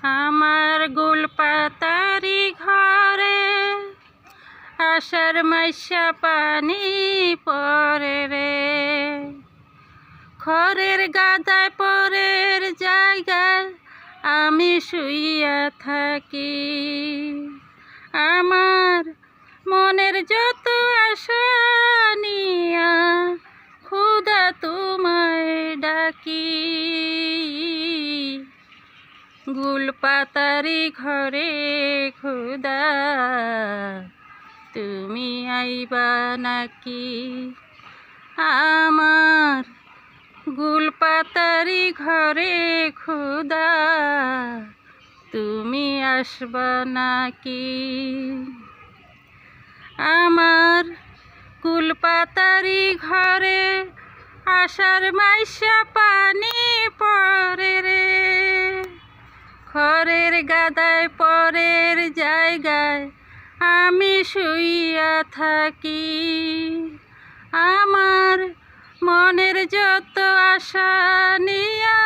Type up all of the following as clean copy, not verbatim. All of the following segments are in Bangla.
আমার গোলপাতারি ঘরে আষাঢ় মাইশা পানি পড়ে রে। খড়ের গাদায় পরের জায়গায় আমি শুইয়া থাকি। আমার মনের যত আশা নিয়া খুদা তোমায় ডাকি। গোলপাতারি ঘরে খুদা তুমি আইবা নাকি? আমার গোলপাতারি ঘরে খুদা তুমি আসবা নাকি? আমার গোলপাতারি ঘরে আষাঢ় মাইশা পানি পড়ে রে। খড়ের গাদায় পরের জায়গায় আমি শুইয়া থাকি। আমার মনের যত আশা নিয়া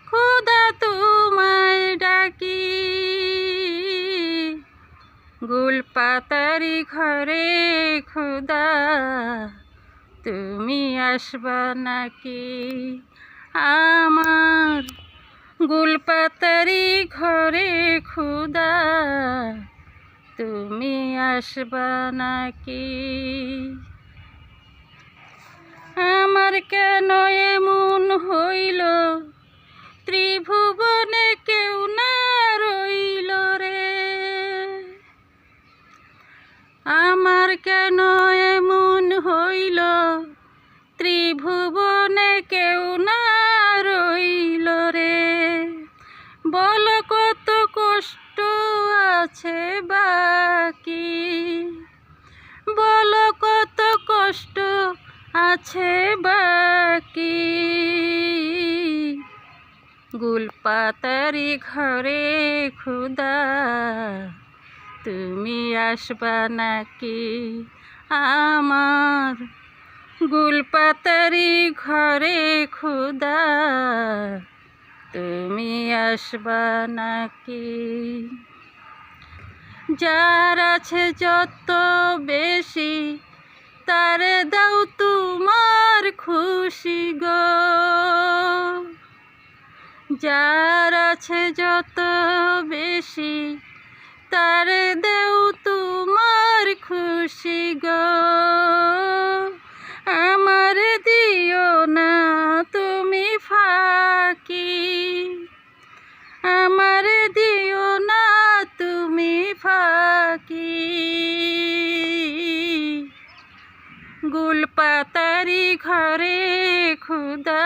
খুদা তোমায় ডাকি। গোলপাতারি ঘরে খুদা তুমি আসবা নাকি? আমার গোলপাতারি ঘরে খুদা তুমি আসবা নাকি? আমার কেন এমন হইল ত্রিভুবনে কেউ না রইল রে। আমার কেন এমন হইল ত্রিভুবনে কেউ না রইল রে। বল কত কষ্ট আছে বাকি, বল কত কষ্ট আছে বাকি। গোলপাতারি ঘরে খুদা তুমি আসবা নাকি? আমার গোলপাতারি ঘরে খুদা তুমি আসবা নাকি? যার আছে যত বেশি তারে দাও তোমার খুশি গো। যার আছে যত বেশি তারে দেও তোমার খুশি গো। আমার দিও না তুমি ফাঁকি, আমার দিও না তুমি ফাঁকি। গোলপাতারি ঘরে খুদা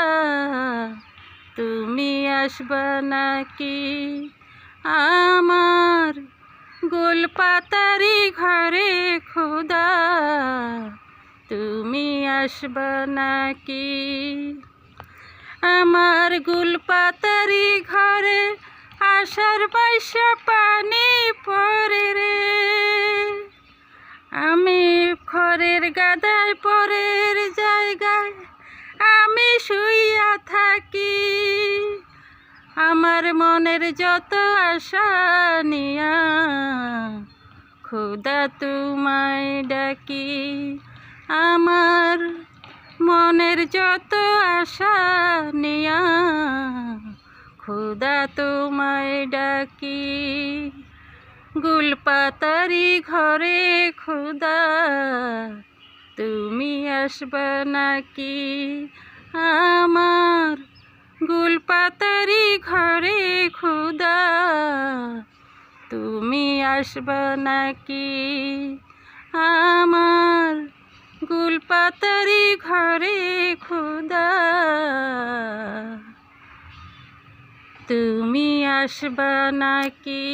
তুমি আসবা নাকি? আমার গোলপাতারি ঘরে খুদা তুমি আসবা নাকি? আমার গোলপাতারি ঘরে আষাঢ় মাইশা পানি পড়ে রে। আমি খড়ের গাদায় পরের জায়গায় আমি শুইয়া থাকি। আমার মনের যত আশা নিয়া খুদা তোমায় ডাকি। আমার মনের যত আশা নিয়া খুদা তোমায় ডাকি। গোলপাতারি ঘরে খুদা তুমি আসবা নাকি? আমার গোলপাতারি ঘরে খুদা তুমি আসবা নাকি? আমার গোলপাতারি ঘরে খুদা তুমি আসবা নাকি?